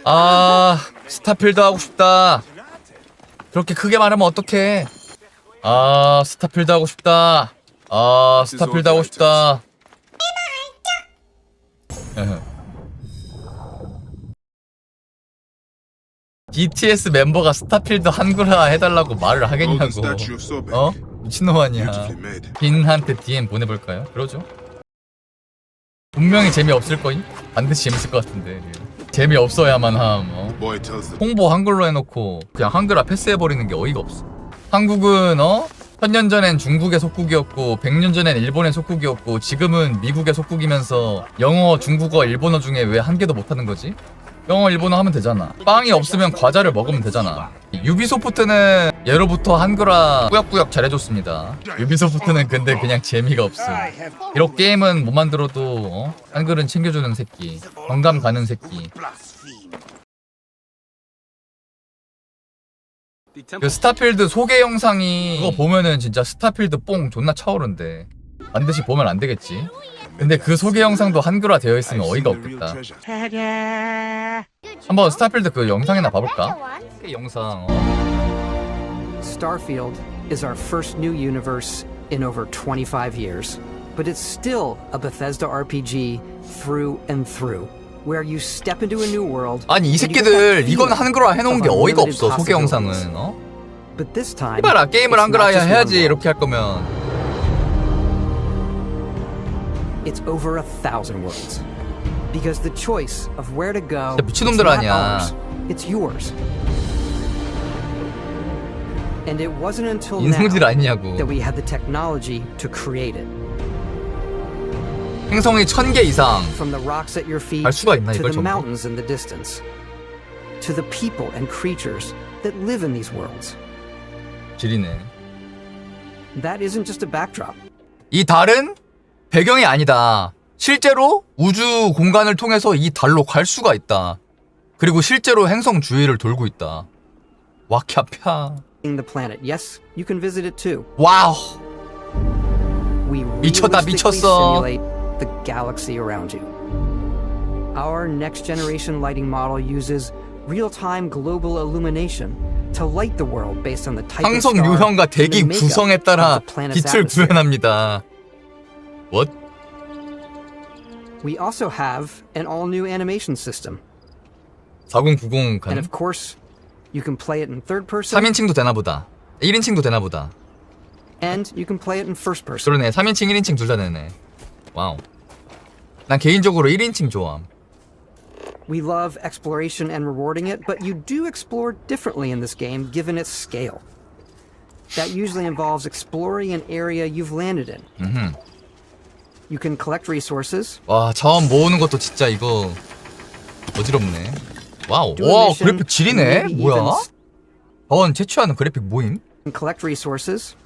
아, 스타필드 하고 싶다. 그렇게 크게 말하면 어떡해. 아, 스타필드 하고 싶다. 아, 스타필드 하고 싶다. BTS 멤버가 스타필드 한글화 해달라고 말을 하겠냐고. 어? 미친놈 아니야. 빈한테 DM 보내볼까요? 그러죠. 분명히 재미없을거임? 반드시 재밌을 것 같은데. 재미없어야만 함. 홍보 한글로 해놓고 그냥 한글화 패스해버리는 게 어이가 없어. 한국은 1000년 전엔 중국의 속국이었고 100년 전엔 일본의 속국이었고 지금은 미국의 속국이면서 영어, 중국어, 일본어 중에 왜 한 개도 못하는 거지? 영어, 일본어 하면 되잖아. 빵이 없으면 과자를 먹으면 되잖아. 유비소프트는 예로부터 한글화 꾸역꾸역 잘해줬습니다. 유비소프트는 근데 그냥 재미가 없어. 비록 게임은 못 만들어도 한글은 챙겨주는 새끼, 공감 가는 새끼. 그 스타필드 소개 영상이 그거 보면은 진짜 스타필드 뽕 존나 차오른데 반드시 보면 안 되겠지. 근데 그 소개 영상도 한글화 되어 있으면 어이가 없겠다. 한번 스타필드 그 영상이나 봐볼까? 영상. Starfield is our first new universe in over 25 years, but it's still a Bethesda RPG through and through. Where you step into a new world. 아니 이 새끼들 이건 한글화 해놓은 게 어이가 없어. 소개 영상은 이봐라 게임을 한글화 해야지 이렇게 할 거면. It's over 1,000 worlds. Because the choice of where to go. 미친놈들 아니야. It's yours. And it wasn't until now 인생들 아니냐고. that we had the technology to create it. 행성이 1000개 이상 From the rocks at your feet 갈 수가 있나 to 이걸 the 전부? mountains in the distance, to the people and creatures that live in these worlds. 지리네. That isn't just a backdrop. 이 달은 배경이 아니다. 실제로 우주 공간을 통해서 이 달로 갈 수가 있다. 그리고 실제로 행성 주위를 돌고 있다. 와캬펴. The planet. Yes, you can visit it too. 와우. We 미쳤다, realistically 미쳤어. simulate the galaxy around you. Our next generation lighting model uses real-time global illumination to light the world based on the type of 항성 star 유형과 and the 대기 makeup 구성에 따라 of the planet's 빛을 atmosphere. 구현합니다. What? We also have an all-new animation system. 4090 And 가능? of course, you can play it in third person 3인칭도 되나보다. 1인칭도 되나보다. and you can play it in first person. 그러네. 3인칭 1인칭 둘 다 되네. 와우. 난 개인적으로 1인칭 좋아함. We love exploration and rewarding it, but you do explore differently in this game given its scale. That usually involves exploring an area you've landed in. You can collect resources. 와, 자원 모으는 것도 진짜 이거 어지럽네. 와우. do a 와, mission, 그래픽 지리네. maybe 뭐야? even 자원 채취하는 그래픽 모임? collect resources.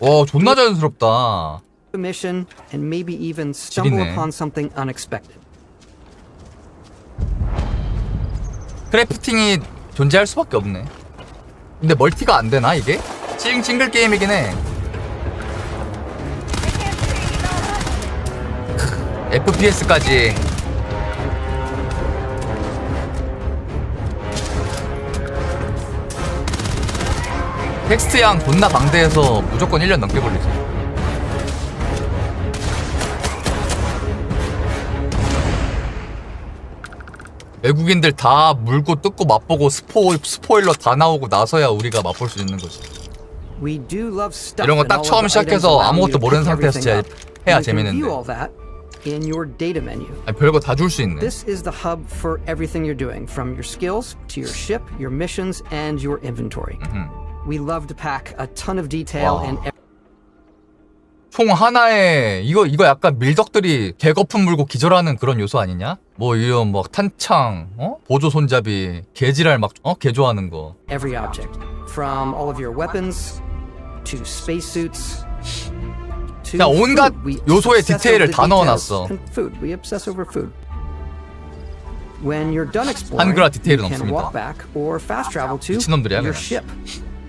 와, 존나 자연스럽다. A mission and maybe even stumble 지리네. upon something unexpected. 크래프팅이 존재할 수밖에 없네. 근데 멀티가 안 되나 이게? 싱글 게임이긴 해. FPS까지. 텍스트 양 존나 방대해서 무조건 1년 넘게 걸리지. 외국인들 다 물고 뜯고 맛보고 스포일러 다 나오고 나서야 우리가 맛볼 수 있는 거지. We do love stuff 이런 거 and 딱 all 처음 of the items 시작해서 allow you 아무것도 to 모르는 pick 상태에서 everything 진짜 up. 해야 You can view 재밌는데. all that in your data menu. 아니, 별거 다 줄 수 있네. This is the hub for everything you're doing, from your skills to your ship, your missions, and your inventory. We love to pack a ton of detail 와. in 총 하나에 이거 약간 밀덕들이 개거품 물고 기절하는 그런 요소 아니냐? 뭐 이런 뭐 탄창, 보조 손잡이, 개지랄 막 개조하는 거. every object, from all of your weapons to spacesuits. 그냥 온갖 요소의 디테일을 다 넣어놨어. Food. We obsess over food. When you're done exploring, 한글화 디테일은 you can 없습니다. walk back or fast travel to 미친놈들이야, your 그냥. ship.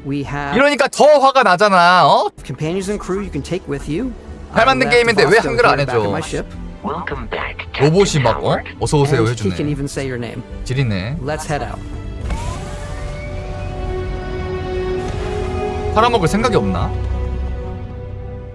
We have 이러니까 더 화가 나잖아. companions and crew you can take with you. 잘 만든 I left 게임인데 왜 Vosto 한글 안 here back 해줘? on my ship. 로봇이 막 어서 오세요 And he can 해주네. even say your name. 지리네. Let's head out. 팔아먹을 생각이 없나?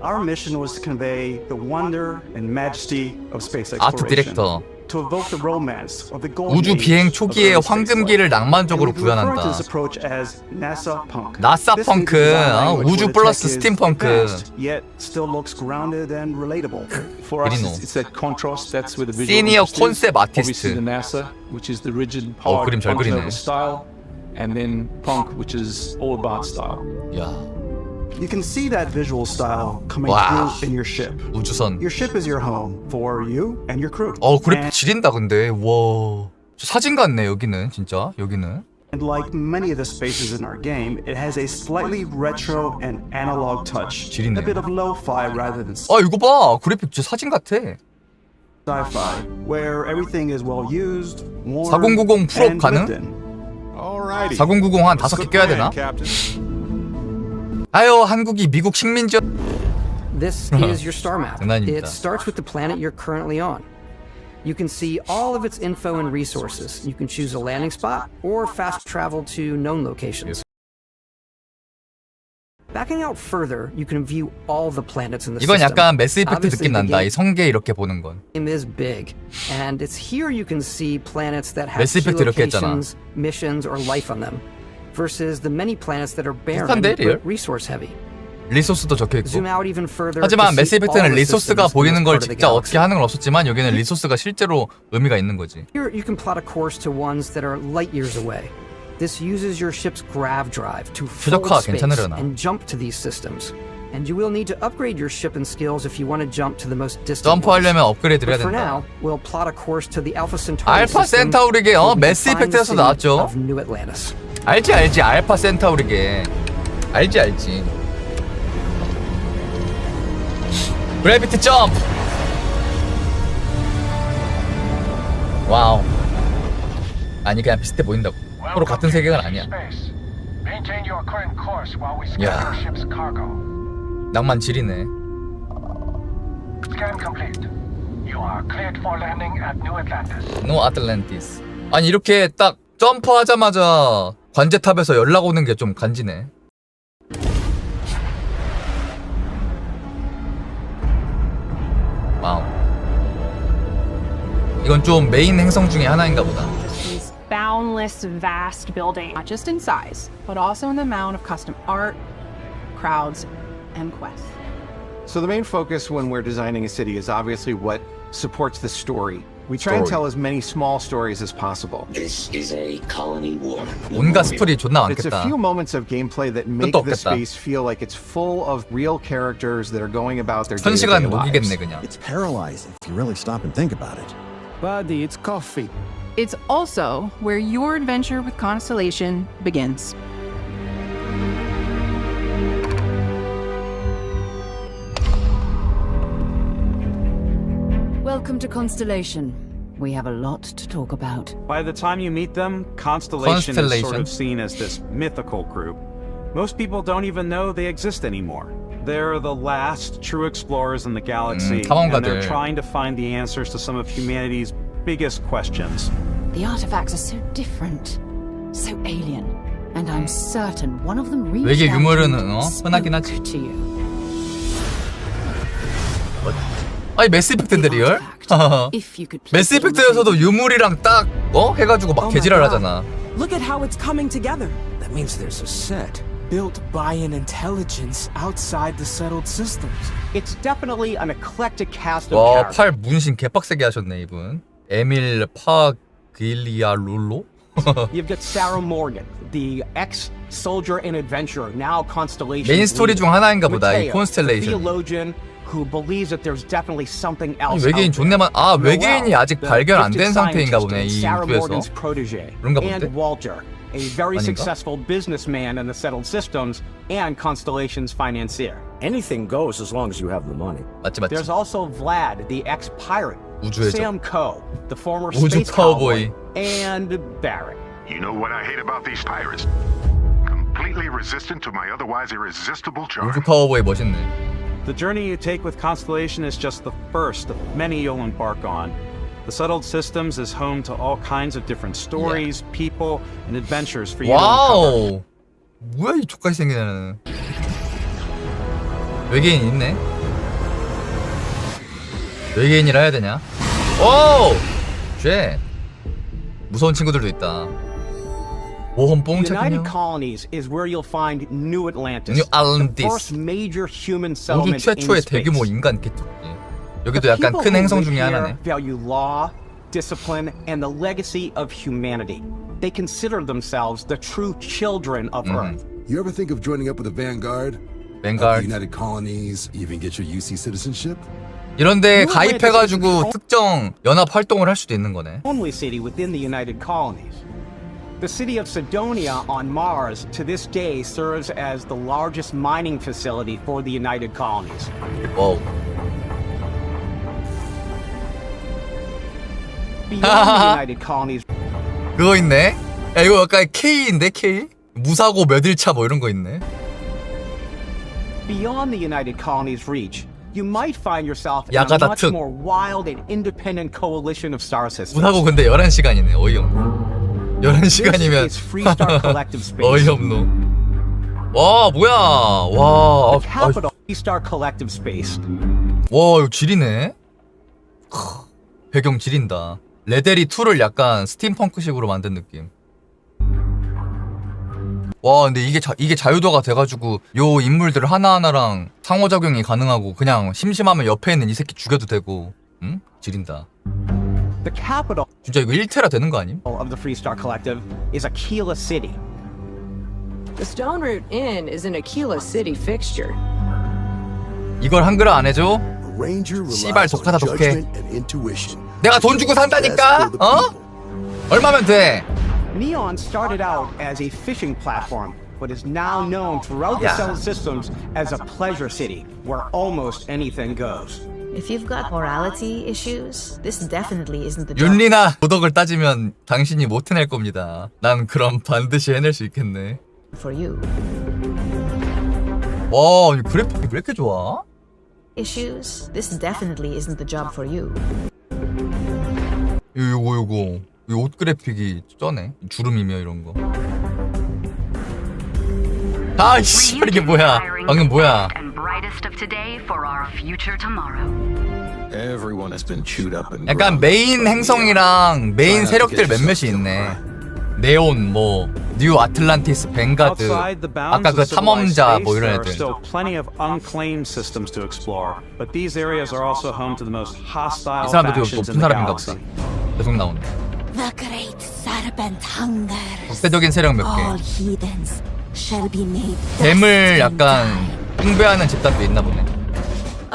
Our mission was to convey the wonder and majesty of space 아트 exploration. 디렉터. To evoke the romance of the golden 우주 age 비행 of 초기의 early 황금기를 spaceflight. 낭만적으로 And we refer to 구현한다. this approach as NASA punk. 나사 This 펑크, new design language 우주 where the 플러스 tech is 스팀펑크. advanced, yet still looks grounded and relatable. For us, 그리노. it's that contrast. That's where the visual 시니어 interest is. 콘셉트 Obviously, 아티스트. the NASA, which is the rigid, 그림 hard, 잘 그리네. on-the-nose style, and then punk, which is all about style. 야, You can see that visual style coming Wow. through in your ship. 우주선. Your ship is your home for you and your crew. 그래픽 지린다 근데. 와, 저 사진 같네 여기는 진짜 여기는. And like many of the spaces in our game, it has a slightly retro and analog touch. 지리네. A bit of lo-fi rather than 이거 봐, 그래픽 진짜 사진 같아. sci-fi, where everything is well used, worn, 4090 풀업 and 가능? lived in. 4090 한 5개 껴야 되나? 아유, 한국이 미국 식민지. This is your star map. 장난입니다. It starts with the planet you're currently on. You can see all of its info and resources. You can choose a landing spot or fast travel to known locations. Backing out further, you can view all the planets in the 이건 system. 약간 매스 이펙트 Obviously, 느낌 the 난다. 이 성게 이렇게 보는 건. game is big, and it's here you can see planets that have 매스 key 이펙트 이렇게 했잖아. locations, missions, or life on them, versus the many planets that are barren 비슷한데, 리얼? but resource heavy. 리소스도 적혀 있고. Zoom out even further. 하지만 to 매스 see all 이펙트는 the 리소스가 systems in 보이는 this 걸 part of the 직접 어떻게 galaxy. 하는 건 없었지만 여기는 리소스가 실제로 의미가 있는 거지. Here you can plot a course to ones that are light years away. This uses your ship's grav drive to fold 최적화 space 괜찮으려나? and jump to these systems. And you will need to upgrade your ship and skills if you want to jump to the most distant ones. 점프하려면 업그레이드를 해야 But for 된다. now, we'll plot a course to the Alpha Centauri 알파 system. 센타우리게 so we can 매스 find the 이펙트에서 city 나왔죠. of New Atlantis. 알지 알파 센타우리게. 알지. 그래비티 점프. 와우. 아니 그냥 비슷해 보인다고. 서로 같은 세계관 아니야. 야, 낭만 지리네. 노 아틀란티스. 아니 이렇게 딱 점프하자마자 관제탑에서 연락 오는 게 좀 간지네. 와우. 이건 좀 메인 행성 중에 하나인가 보다. These boundless, vast buildings, not just in size, but also in the amount of custom art, crowds, and quests. So the main focus when we're designing a city is obviously what supports the story. We try and tell as many small stories as possible. This is a colony war. 온갖 스토리 존나 It's a 많겠다. few moments of gameplay that make 끝도 the 없겠다. space feel like it's full of real characters that are going about their 1000시간 day-to-day 녹이겠네 lives. 그냥. It's paralyzing if you really stop and think about it. Buddy, it's coffee. It's also where your adventure with Constellation begins. Welcome to Constellation. We have a lot to talk about. By the time you meet them, Constellation is sort of seen as this mythical group. Most people don't even know they exist anymore. They're the last true explorers in the galaxy, and they're trying to find the answers to some of humanity's biggest questions. The artifacts are so different, so alien, and I'm certain one of them reached 외계 out 유물은 and 흔하긴 하지. spoke to you. 아니 매스 이펙트인데 리얼? If you could please 매스 이펙트에서도 유물이랑 딱 해가지고 막 개지랄 하잖아. Look at how it's coming together. That means there's a set built by an intelligence outside the settled systems. It's definitely an eclectic cast of 와, characters. 팔 문신 개빡세게 하셨네 이분. 에밀 파길리아룰로? You've got Sarah Morgan, the ex-soldier and adventurer, now Constellation. 메인 스토리 중 하나인가 보다 이 Mateo, the 콘스텔레이션. theologian who believes that there's definitely something else. 외계인 out there. 존내만 외계인이 아직 Noel, 발견 안 the 된 gifted 상태인가 보네 scientist 이 and Sarah 우주에서. Morgan's protege, 그런가 and 본데? Walter, a very 아닌가? successful businessman in the settled systems and Constellation's financier. Anything goes as long as you have the money. 맞지. There's also Vlad, the ex-pirate, 우주의 적. Sam Coe, the former 우주 space cowboy, 카우보이. and Barrett. You know what I hate about these pirates? Completely resistant to my otherwise irresistible charm. 우주 카우보이 멋있네. The journey you take with Constellation is just the first of many you'll embark on. The Settled Systems is home to all kinds of different stories, people, and adventures for you to uncover. 와우. 뭐야 이 족같이 생긴 애는. 외계인 있네. 외계인이라 해야 되냐? 오! 쉣. 무서운 친구들도 있다. 모험 뽕짝이냐? United Colonies is where you'll find New Atlantis. New Atlantis. The first major human 우주 settlement 최초의 in space. 대규모 인간 개척. 여기도 약간 큰 행성 중에 하나네. Value law, discipline, and the legacy of humanity. They consider themselves the true children of Earth. You ever think of joining up with the Vanguard? Vanguard. United Colonies, even get your UC citizenship? 이런데 가입해가지고 특정 연합 활동을 할 수도 있는 거네. Only city within the United Colonies. The city of Cydonia on Mars to this day serves as the largest mining facility for the United Colonies. 와우. Beyond the United Colonies. 그거 있네. 야 이거 약간 K인데 K? 무사고 몇 일차 뭐 이런 거 있네. Beyond the United Colonies' reach, you might find yourself in a 야가다 much 특. more wild and independent coalition of star systems. 무사고 근데 11시간이네. 어이없네. 11시간이면 어이없노. 와 뭐야. 와. The capital Star Collective Space. 와 이거 지리네. 배경 지린다. 레데리 2를 약간 스팀펑크식으로 만든 느낌. 와 근데 이게 자유도가 돼가지고 요 인물들 하나하나랑 상호작용이 가능하고 그냥 심심하면 옆에 있는 이 새끼 죽여도 되고. 응? 지린다. The capital 진짜 이거 1테라 되는 거 아님? of the Free Star Collective is Aquila City. The Stone Root Inn is an Aquila City fixture. 이걸 한글화 안 해줘? 씨발 독하다 독해. 내가 돈 주고 산다니까? 어? 얼마면 돼? Neon started out as a fishing platform, but is now known throughout the Settled Systems as a pleasure city where almost anything goes. If you've got morality issues, this definitely isn't the job. 윤리나 도덕을 따지면 당신이 못 해낼 겁니다. 난 그럼 반드시 해낼 수 있겠네. For you. 와, 이 그래픽이 왜 이렇게 좋아? Issues, this definitely isn't the job for you. 요거 이 옷 그래픽이 쩌네. 주름이며 이런 거. 아이씨 이게 뭐야? 방금 뭐야? 약간 메인 행성이랑 메인 세력들 몇몇이 있네. 네온, 뭐 뉴 아틀란티스, 뱅가드, 아까 그 탐험자 뭐 이런 애들. 이 사람도 되게 높은 사람인가 보다. 계속 나오네. 국제적인 세력 몇 개. 뱀을 약간 숭배하는 집단도 있나 보네.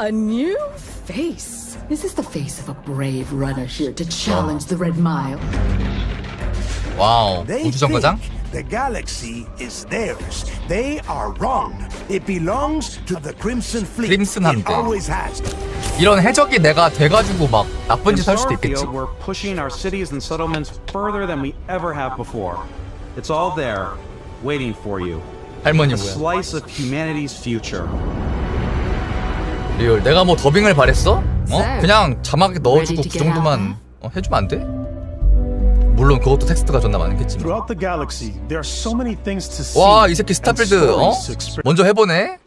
A new face. Is this the face of a brave runner here to challenge the Red Mile? 와우, 우주정거장? The galaxy is theirs. They are wrong. It belongs to the Crimson Fleet. 크림슨 함대. It always has. 이런 해적이 내가 돼가지고 막 나쁜 짓 할 수도 있겠지. We're pushing our cities and settlements further than we ever have before. It's all there, waiting for you. 할머니 A 뭐야? slice of humanity's future. 리얼, 내가 뭐 더빙을 바랬어? 어? 그냥 자막에 넣어주고 그 정도만 해주면 안 돼? 물론 그것도 텍스트가 존나 많겠지만. Throughout the galaxy, there are so many things to see. 와, 이 새끼 스타필드 먼저 해보네?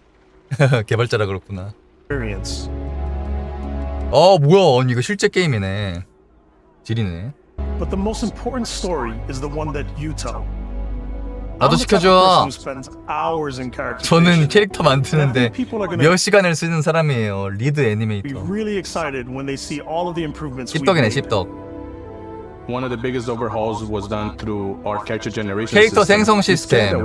개발자라 그렇구나. 뭐야, 아니 이거 실제 게임이네. 지리네. But the most important story is the one that you tell. 나도 시켜줘. 저는 캐릭터 만드는데 몇 시간을 쓰는 사람이에요. 리드 애니메이터. 씹덕이네, 씹덕. One of the biggest overhauls was done through our character generation 캐릭터 system. 생성 시스템.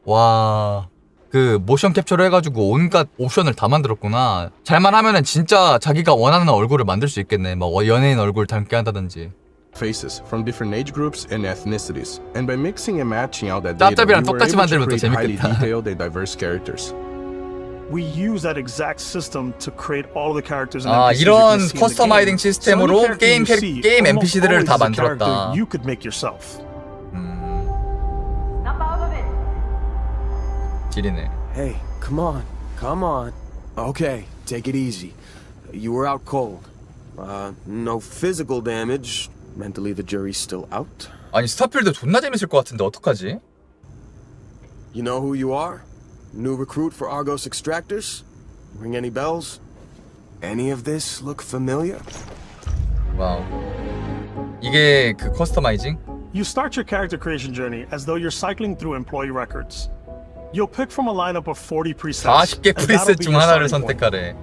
와, 그 모션 캡처를 해가지고 온갖 옵션을 다 만들었구나. 잘만 하면은 진짜 자기가 원하는 얼굴을 만들 수 있겠네. 막 연예인 얼굴 닮게 한다든지. Faces from different age groups and ethnicities, and by mixing and matching out that data, 짭짭이랑 we were 똑같이 able to 만들면 더 create highly 재밌겠다. detailed and diverse characters. We use that exact system to create all the characters and 아, NPCs 이런 you can see in the 커스터마이징 game. 시스템으로 So any character you see 게임 almost NPC들을 다 always is a 만들었다. character you could make yourself. 지리네. Hey, come on. Okay, take it easy. You were out cold. No physical damage. Mentally, the jury's still out. 아니 스타필드 존나 재밌을 것 같은데 어떡하지? You know who you are? New recruit for Argos Extractors? Ring any bells? Any of this look familiar? 와우. 이게 그 커스터마이징? You start your character creation journey as though you're cycling through employee records. You'll pick from a lineup of 40 presets. 40개 프리셋 중 하나를 선택하래.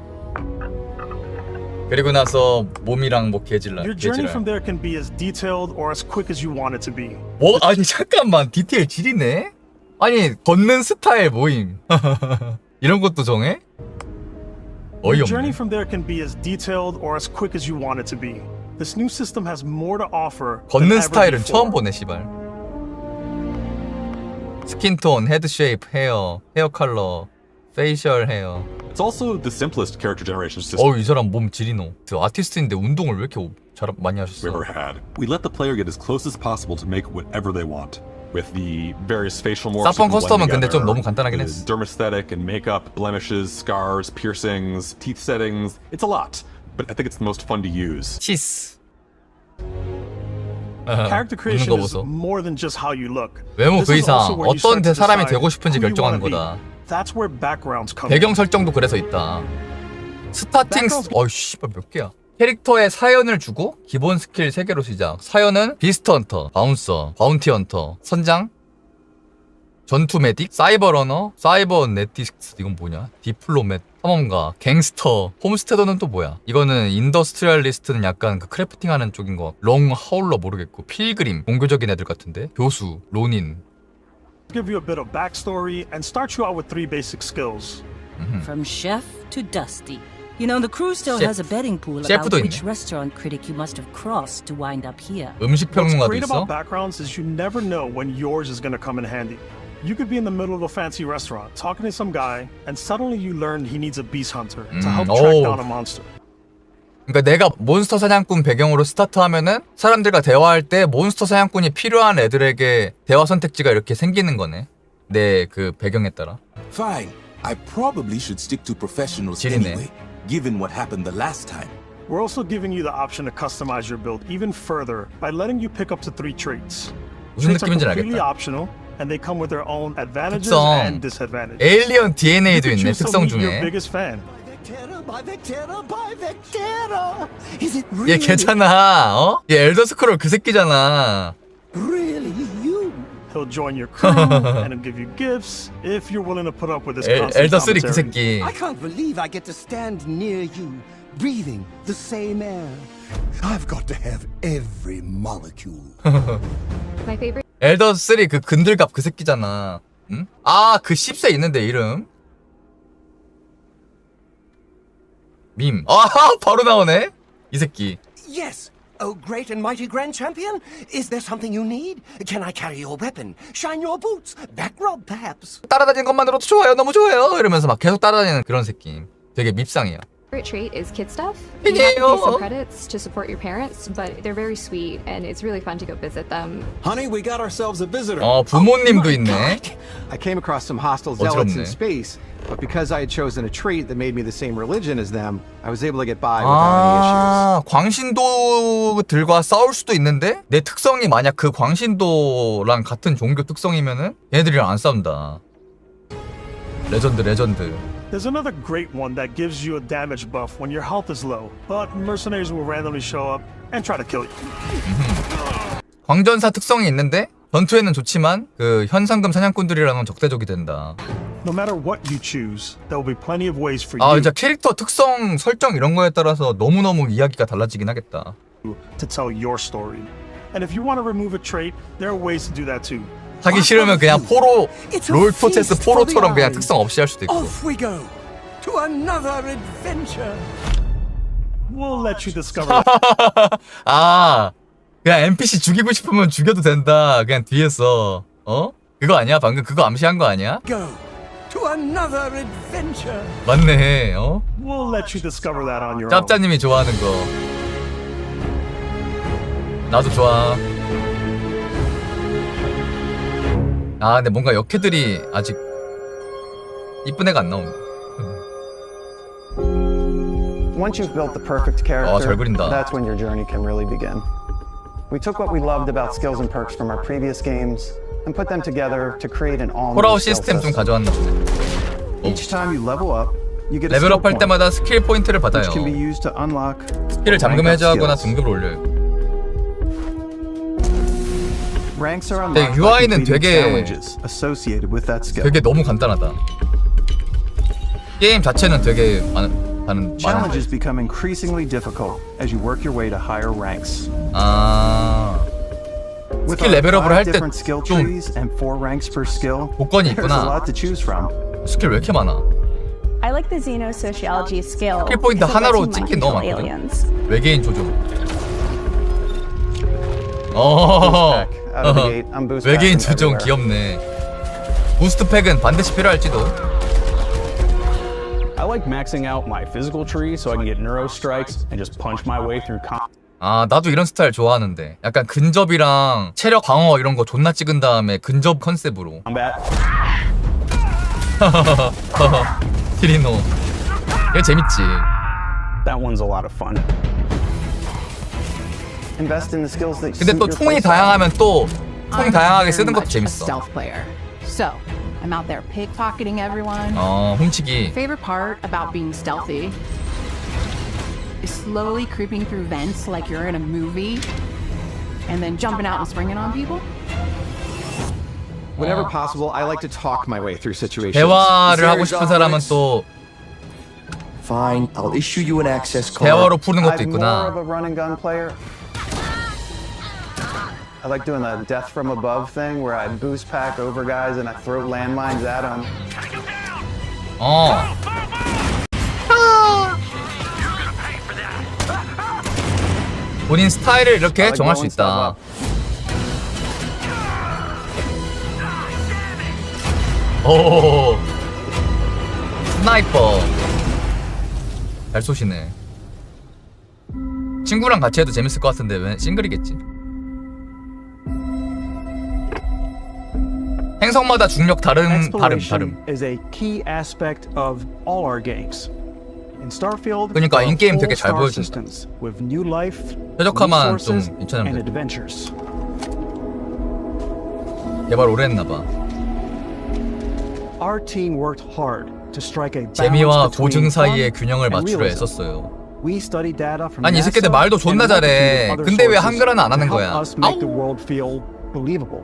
그리고 나서 몸이랑 뭐 개질라. Your journey from there can be as detailed or as quick as you want it to be. 뭐 아니 잠깐만 디테일 지리네? 아니 걷는 스타일 모임. 이런 것도 정해? Your 어이없네. journey from there can be as detailed or as quick as you want it to be. This new system has more to offer. 걷는 스타일은 처음 보네 씨발. 스킨톤, 헤드 쉐이프, 헤어 컬러, 페이셜 헤어. It's also the simplest character generation system 이 사람 몸 지리노. 아티스트인데 운동을 왜 이렇게 많이 하셨어? we ever had. We let the player get as close as possible to make whatever they want. With the various facial morphs. 사폰 커스텀은 근데 좀 너무 간단하긴 했어. Dermesthetic and makeup, blemishes, scars, piercings, teeth settings. It's a lot, but I think it's the most fun to use. 치스. Character creation is more than just how you look. 외모 그 이상 어떤 사람이 되고 싶은지 결정하는 거다. That's where backgrounds come. 배경 설정도 그래서 있다. 스타팅 씨발 몇 개야? 캐릭터에 사연을 주고 기본 스킬 3개로 시작. 사연은 비스트 헌터, 바운서, 바운티 헌터, 선장, 전투 메딕, 사이버 러너, 사이버 네티스트 이건 뭐냐? 디플로맷, 탐험가, 갱스터, 홈스테더는 또 뭐야? 이거는 인더스트리얼리스트는 약간 그 크래프팅하는 쪽인 거. 롱 하울러 모르겠고 필그림, 종교적인 애들 같은데. 교수, 로닌. Give you a bit of backstory and start you out with 3 basic skills. From chef to dusty. You know, the crew still has a betting pool about which restaurant critic you must have crossed to wind up here. 음식 What's 평론가도 great 있어? about backgrounds is you never know when yours is going to come in handy. You could be in the middle of a fancy restaurant talking to some guy, and suddenly you learn he needs a beast hunter to help track down a monster. 그러니까 내가 몬스터 사냥꾼 배경으로 스타트하면은 사람들과 대화할 때 몬스터 사냥꾼이 필요한 애들에게 대화 선택지가 이렇게 생기는 거네. 내 그 배경에 따라. Fine. I probably should stick to professionals anyway, given what happened the last time. We're also giving you the option to customize your build even further by letting you pick up to 3 traits. 무슨 Traits are 느낌인지 completely 알겠다. optional, and they come with their own advantages 특성. and disadvantages. 에일리언 DNA도 You 있네. can choose to 특성 meet your 중에. biggest fan. 얘 걔잖아. 어? 얘 엘더 스크롤 그 새끼잖아. He'll join your crew and he'll give you gifts if you're willing to put up with this constant 엘더 3 그 commentary. 새끼. I can't believe I get to stand near you, breathing the same air. I've got to have every molecule. My favorite. 엘더 3 그 근들갑 그 새끼잖아. 응? 아, 그 10세 있는데 이름. 밈. 아, 바로 나오네. 이 새끼. Yes. Oh, great and mighty Grand Champion, is there something you need? Can I carry your weapon? Shine your boots? Back rub, perhaps? 따라다니는 것만으로도 좋아요. 너무 좋아요. 이러면서 막 계속 따라다니는 그런 새끼. 되게 밉상이야. Favorite trait is kid stuff. You have to pay some credits to support your parents, but they're very sweet and it's really fun to go visit them. Honey, we got ourselves a visitor. 부모님도 있네. I came across some hostile zealots in space, but because I had chosen a trait that made me the same religion as them, I was able to get by without any issues. 광신도들과 싸울 수도 있는데 내 특성이 만약 그 광신도랑 같은 종교 특성이면은 얘네들이랑 안 싸운다. 레전드. There's another great one that gives you a damage buff when your health is low, but mercenaries will randomly show up and try to kill you. 광전사 특성이 있는데 전투에는 좋지만 그 현상금 사냥꾼들이랑은 적대적이 된다. No matter what you choose, there will be plenty of ways for 아, you 진짜 캐릭터 특성 설정 이런 거에 따라서 너무너무 이야기가 달라지긴 하겠다. to tell your story. And if you want to remove a trait, there are ways to do that too. 하기 싫으면 그냥 롤토체스 포로처럼 그냥 특성 없이 할 수도 있고. Off we go to another adventure. We'll let you discover. 아, 그냥 NPC 죽이고 싶으면 죽여도 된다. 그냥 뒤에서. 어? 그거 아니야? 방금 그거 암시한 거 아니야? Go to another adventure. 맞네. 어? We'll let you discover that on your own. 짭짜님이 좋아하는 거. 나도 좋아. 아, 근데 뭔가 역캐들이 아직 이쁜 애가 안 나오네. Once you've built the perfect character, 잘 그린다. that's when your journey can really begin. We took what we loved about skills and perks from our previous games and put them together to create an all-new 콜아웃 skill 시스템 좀 system. 가져왔나 보네. Each time you level up, you get a skill 레벨업 할 point, 때마다 스킬 포인트를 받아요. which can be used to unlock 스킬을 잠금 해제하거나 등급을 올려요. ranks are 근데 unlocked by UI는 completing 되게 challenges associated with that skill. 되게 너무 간단하다. 게임 자체는 되게 많은 Challenges become increasingly difficult as you work your way to higher ranks. With 스킬 our 레벨업을 할 5 때 different skill 좀 trees and 4 ranks per skill, 조건이 there's a 있구나. lot to choose from. 스킬 왜 이렇게 많아? I like the xenosociology skill. 스킬 포인트 하나로 찍긴 너무 많거든. 외계인 조종. 외계인 조종 귀엽네. 부스트 팩은 반드시 필요할지도. I like maxing out my physical tree so I can get neuro strikes and just punch my way through 나도 이런 스타일 좋아하는데 약간 근접이랑 체력 방어 이런 거 존나 찍은 다음에 근접 컨셉으로. 티리노 이거 재밌지. That one's a lot of fun. Invest in the skills that 근데 suit 또 your 총이 playstyle. 다양하면 또 총 다양하게 I'm 쓰는 very 것도 much a 재밌어. stealth player. So, I'm out there pickpocketing everyone. 훔치기. Favorite part about being stealthy is slowly creeping through vents like you're in a movie and then jumping out and springing on people. Whenever possible, I like to talk my way through situations. 대화를 하고 싶은 사람은 또 Fine, I'll issue you an access card. 대화로 푸는 것도 I'm more 있구나. of a run and gun player. I like doing the death from above thing where I boost pack over guys and I throw landmines at them. 본인 스타일을 이렇게 정할 수 있다. 오, 스나이퍼 잘 쏘시네. 친구랑 같이 해도 재밌을 것 같은데 왜 싱글이겠지? 행성마다 중력 다름. is a key aspect of all our games. In Starfield, 그러니까 there are 인게임 full 되게 잘 star 보여준다. systems with new life, 최적화만 좀 resources, 괜찮으면 and 돼. adventures. 개발 오래 했나봐. Our team worked hard to strike a balance 재미와 between 고증 사이의 fun 균형을 and 맞추려 realism. 애썼어요. We studied data from 아니 이 NASA 새끼들 말도 존나 and a multitude 잘해. of other 근데 왜 sources 한글화는 안 하는 to help 거야? us make the world feel believable.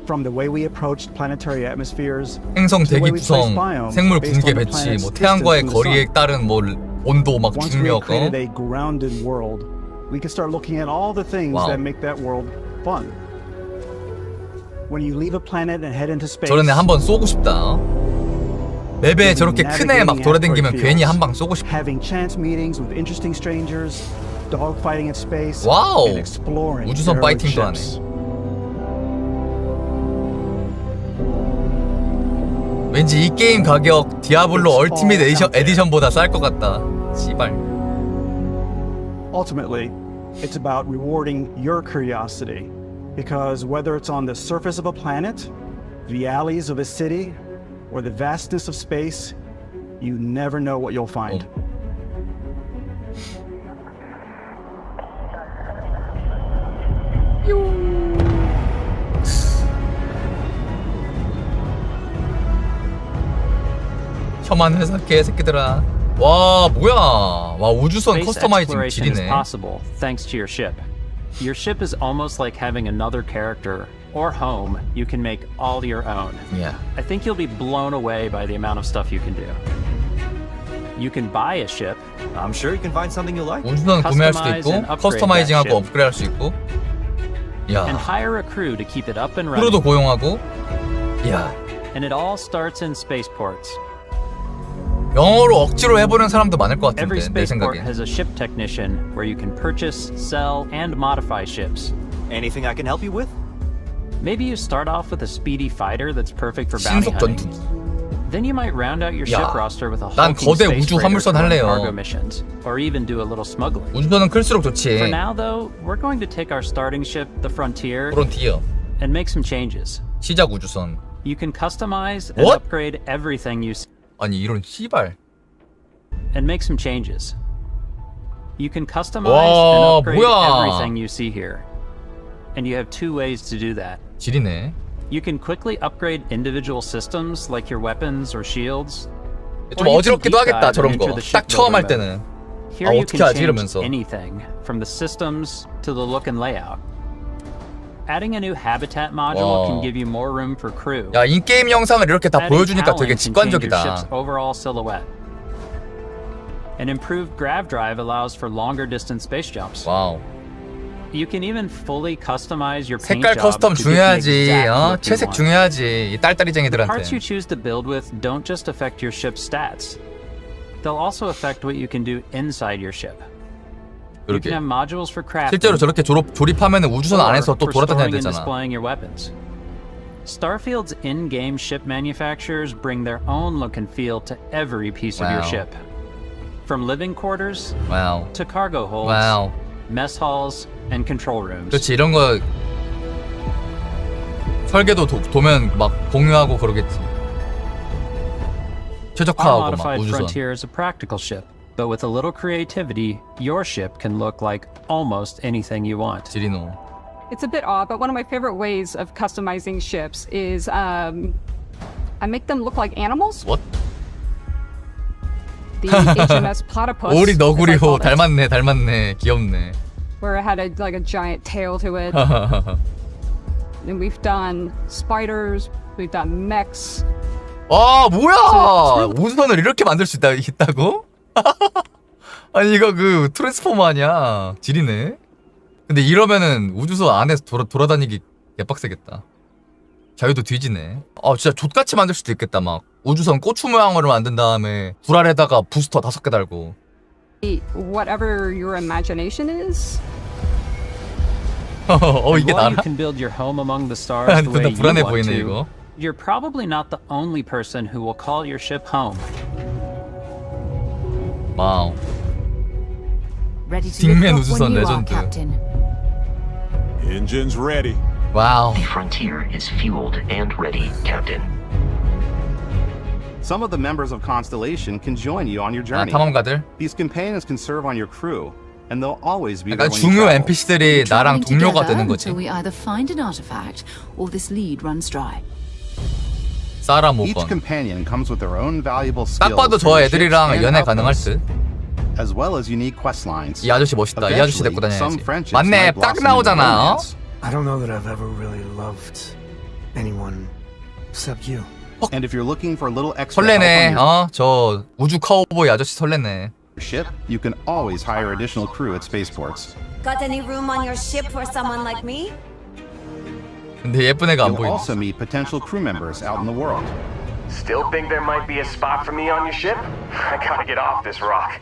From the way we approached planetary atmospheres, 행성 to the way 대기 we placed 구성, biomes 생물 based 붕괴 on the 배치, planet's 뭐 태양과의 distance from the 거리에 sun. 따른 뭐 온도 막 Once we 중력. created a grounded world, we can start looking at all the things Wow. that make that world fun. When you leave a planet and head into space, 저런 애 한 번 쏘고 싶다. 맵에 저렇게 큰 애 막 돌아다니면 괜히 한 방 쏘고 싶어. having chance meetings with interesting strangers, dogfighting in space, 와우. and exploring 우주선 derelict 파이팅도 하네. ships. 왠지 이 게임 가격 디아블로 얼티밋 에디션보다 쌀 것 같다. 씨발. Ultimately, it's about rewarding your curiosity, because whether it's on the surface of a planet, the alleys of a city, or the vastness of space, you never know what you'll find. 혐한 회사 개새끼들아. 와 뭐야. 와 우주선 Space 커스터마이징 exploration is 지리네. possible thanks to your ship. Your ship is almost like having another character or home you can make all your own. Yeah. I think you'll be blown away by the amount of stuff you can do. You can buy a ship. I'm sure you can find something you like. 우주선 구매할 수도 있고 커스터마이징하고 업그레이드할 수 있고. And 야. hire a crew to keep it up and running. 크루도 고용하고. 야. And it all starts in spaceports. 영어로 억지로 해보는 사람도 많을 것 Every 같은데 내 spaceport 생각에. has a ship technician where you can purchase, sell, and modify ships. Anything I can help you with? Maybe you start off with a speedy fighter that's perfect for 신속 bounty hunting. 전투기. Then you might round out your 야, ship roster with a 난 hulking 거대 space 우주 freighter 화물선 to run 할래요. cargo missions, or even do a little smuggling. 우주선은 클수록 For 좋지. now, though, we're going to take our starting ship, the Frontier, 프론티어. and make some changes. 시작 우주선. You can customize and What? upgrade everything you see. 아니 이런 씨발. and make some changes. You can customize and upgrade everything you see here. And you have two ways to do that. 지리네. You can quickly upgrade individual systems like your weapons or shields. 좀 어지럽기도 하겠다 저런 거. 딱 처음 할 때는. Here you can change anything from the systems to the look and layout. Adding a new habitat module can give you more room for crew. 야, 인게임 영상을 이렇게 다 보여주니까 되게 직관적이다. Overall silhouette. An improved grav drive allows for longer distance space jumps. 와우. You can even fully customize your paint 색깔 job 커스텀 to 중요하지. exactly 채색 중요하지. 이 딸딸이쟁이들한테. The parts you choose to build with don't just affect your ship's stats. They'll also affect what you can do inside your ship. You can have modules for crafting. 실제로 저렇게 조립하면 우주선 안에서 또 돌아다녀야 되잖아. Displaying your weapons. Starfield's in-game ship manufacturers bring their own look and feel to every piece of your ship. From living quarters to cargo holds, mess halls, and control rooms. 그렇지, 이런 거 설계도 도면 막 공유하고 그러겠지. 최적화하고 막 우주선. Frontier is a practical ship, but with a little creativity, your ship can look like almost anything you want. 지리노. It's a bit odd, but one of my favorite ways of customizing ships is I make them look like animals. What? The HMS Platypus. 오리 너구리호 닮았네 귀엽네. Where it had like a giant tail to it. And we've done spiders, we've done mechs. 아 뭐야? 우주선을 이렇게 만들 수 있다고? 아니 이거 그 트랜스포머 아니야? 지리네. 근데 이러면은 우주선 안에서 돌아다니기 개빡세겠다. 자유도 뒤지네. 아 진짜 족같이 만들 수도 있겠다. 막 우주선 고추 모양으로 만든 다음에 불 아래다가 부스터 5개 달고. Whatever your imagination is. 이게 나라? You can build your home among the stars the way you 불안해 want 보이네 to. 이거. You're probably not the only person who will call your ship home. 와우. Ready to 딩맨 lift off 우주선 when you are, 레전드. Captain. Engines ready. 와우. The Frontier is fueled and ready, Captain. Some of the members of Constellation can join you on your journey. 탐험가들. These companions can serve on your crew, and they'll always be 약간 there when you 중요 travel. NPC들이 나랑 동료가 되는 거지. Until we either find an artifact or this lead runs dry. 사라 Each 모건. companion comes with their own valuable 딱 skills 봐도 저 for your ships 애들이랑 and 연애 가능할 outposts, 듯. as well as unique quest lines. 이 아저씨 멋있다. 이 아저씨 데리고 Some 다녀야지. friendships 맞네. might 딱 blossom into 나오잖아. romance. I don't know that I've ever really loved anyone except you. And if you're looking for a little extra 설레네. help on 저 우주 카우보이 아저씨 설레네. your ship, you can always hire additional crew at spaceports. Got any room on your ship for someone like me? 근데 예쁜 애가 안 You'll 보인다. also meet potential crew members out in the world. Still think there might be a spot for me on your ship? I gotta get off this rock.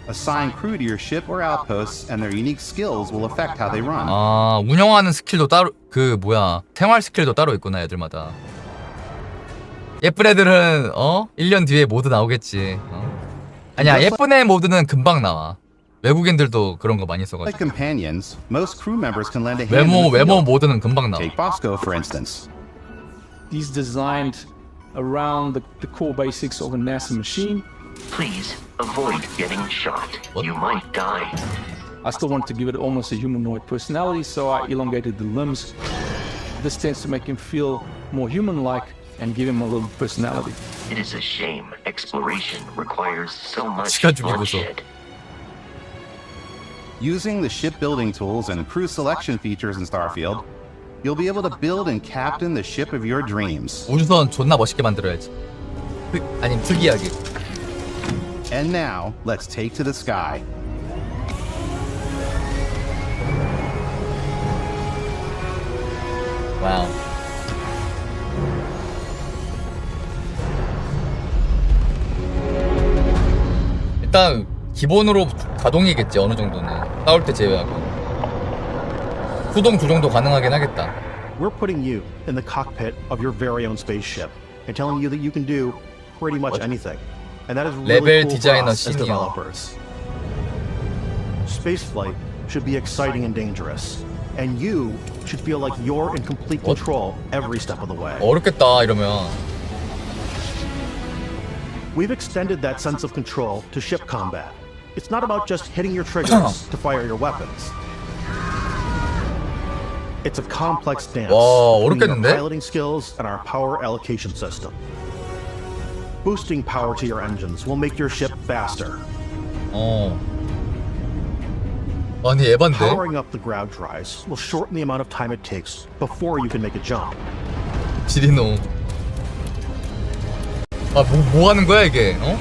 Assign crew to your ship or outposts, and their unique skills will affect how they run. 아, 운영하는 스킬도 따로 생활 스킬도 따로 있구나, 애들마다. 예쁜 애들은 1년 뒤에 모드 나오겠지. 아니야, 예쁜 애 모드는 금방 나와. 외국인들도 그런 거 많이 써가지고. Like companions, most crew members can lend a hand. 외모 모드는 금방 나와. Take Bosco, for instance. He's designed around the core basics of a NASA machine. Please avoid getting shot. You might die. I still wanted to give it almost a humanoid personality, so I elongated the limbs. This tends to make him feel more human-like and give him a little personality. It is a shame exploration requires so much 시간 죽이고서. bloodshed. Using the shipbuilding tools and crew selection features in Starfield, you'll be able to build and captain the ship of your dreams. 우주선 존나 멋있게 만들어야지. 아니면 특이하게. And now, let's take to the sky. 와우. 일단 기본으로 가동이겠지 어느 정도는. 싸울 때 제외하고. 수동 조정도 가능하긴 하겠다. We're putting you in the cockpit of your very own spaceship and telling you that you can do pretty much anything. And that is really cool for us as developers. Spaceflight should be exciting and dangerous. And you should feel like you're in complete control every step of the way. 어렵겠다 이러면. We've extended that sense of control to ship combat. It's not about just hitting your triggers to fire your weapons. It's a complex dance between your piloting skills and our power allocation system. Boosting power to your engines will make your ship faster. 아니 에반데? Powering up the ground drives will shorten the amount of time it takes before you can make a jump. 지리노. 아, 뭐 하는 거야 이게? 어?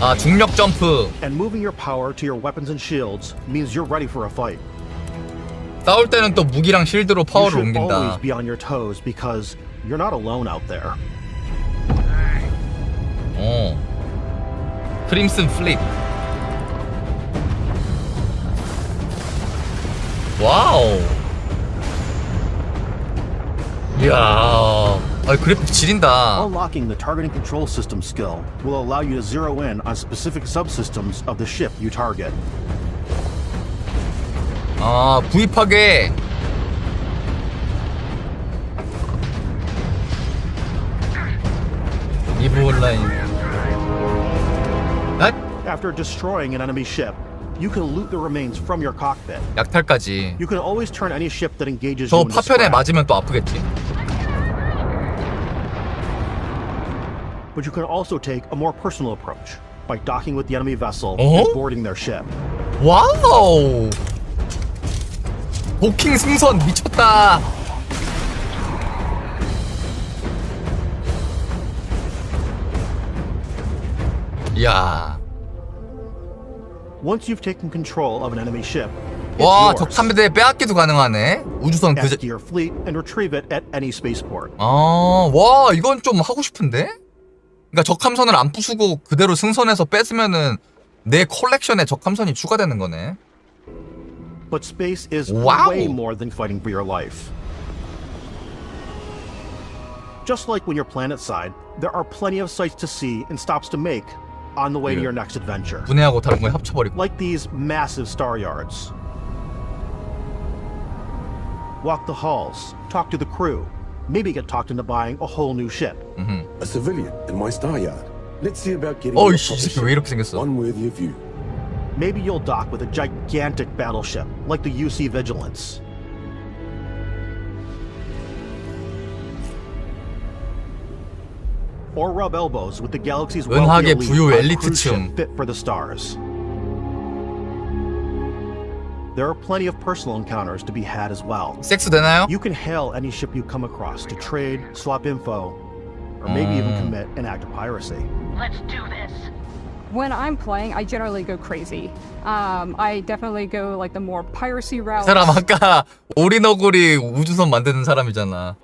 아, 중력 점프. And moving your power to your weapons and shields means you're ready for a fight. 싸울 때는 또 무기랑 실드로 파워를 You should 옮긴다. always be on your toes because you're not alone out there. 크림슨 플립. 와우. 이야. 아, 그래픽 지린다. Unlocking the targeting control system skill will allow you to zero in on specific subsystems of the ship you target. 아, 구입하게. 이브 온라인. After destroying an enemy ship, you can loot the remains from your cockpit. 약탈까지. You can always turn any ship that engages 저 you into 파편에 scrap. 맞으면 또 아프겠지. But you can also take a more personal approach by docking with the enemy vessel and boarding their ship. 와우. 도킹 승선 미쳤다. 이야. Once you've taken control of an enemy ship, 와, 적함대에 빼앗기도 가능하네. 우주선 그 empty your fleet and retrieve it at any spaceport. 아, 와, 이건 좀 하고 싶은데? 그러니까 적함선을 안 부수고 그대로 승선해서 뺏으면은 내 컬렉션에 적함선이 추가되는 거네. But space is Wow. way more than fighting for your life. Just like when you're planetside, there are plenty of sights to see and stops to make on the way to your next adventure. 분해하고 다른 거에 합쳐버리고. Like these massive star yards. Walk the halls, talk to the crew, maybe get talked into buying a whole new ship. A civilian in my star yard. Let's see about getting 이 a 새끼 왜 이렇게 생겼어? one worthy of you. Maybe you'll dock with a gigantic battleship like the UC Vigilance. Or rub elbows with the galaxy's 은하계 wealthy 부유 elite on a cruise 엘리트층. ship fit for the stars. There are plenty of personal encounters to be had as well. 섹스 되나요? You can hail any ship you come across to trade, swap info, or maybe even commit an act of piracy. Let's do this. When I'm playing, I generally go crazy. I definitely go like the more piracy 그 route. 사람 아까 오리너구리 우주선 만드는 사람이잖아.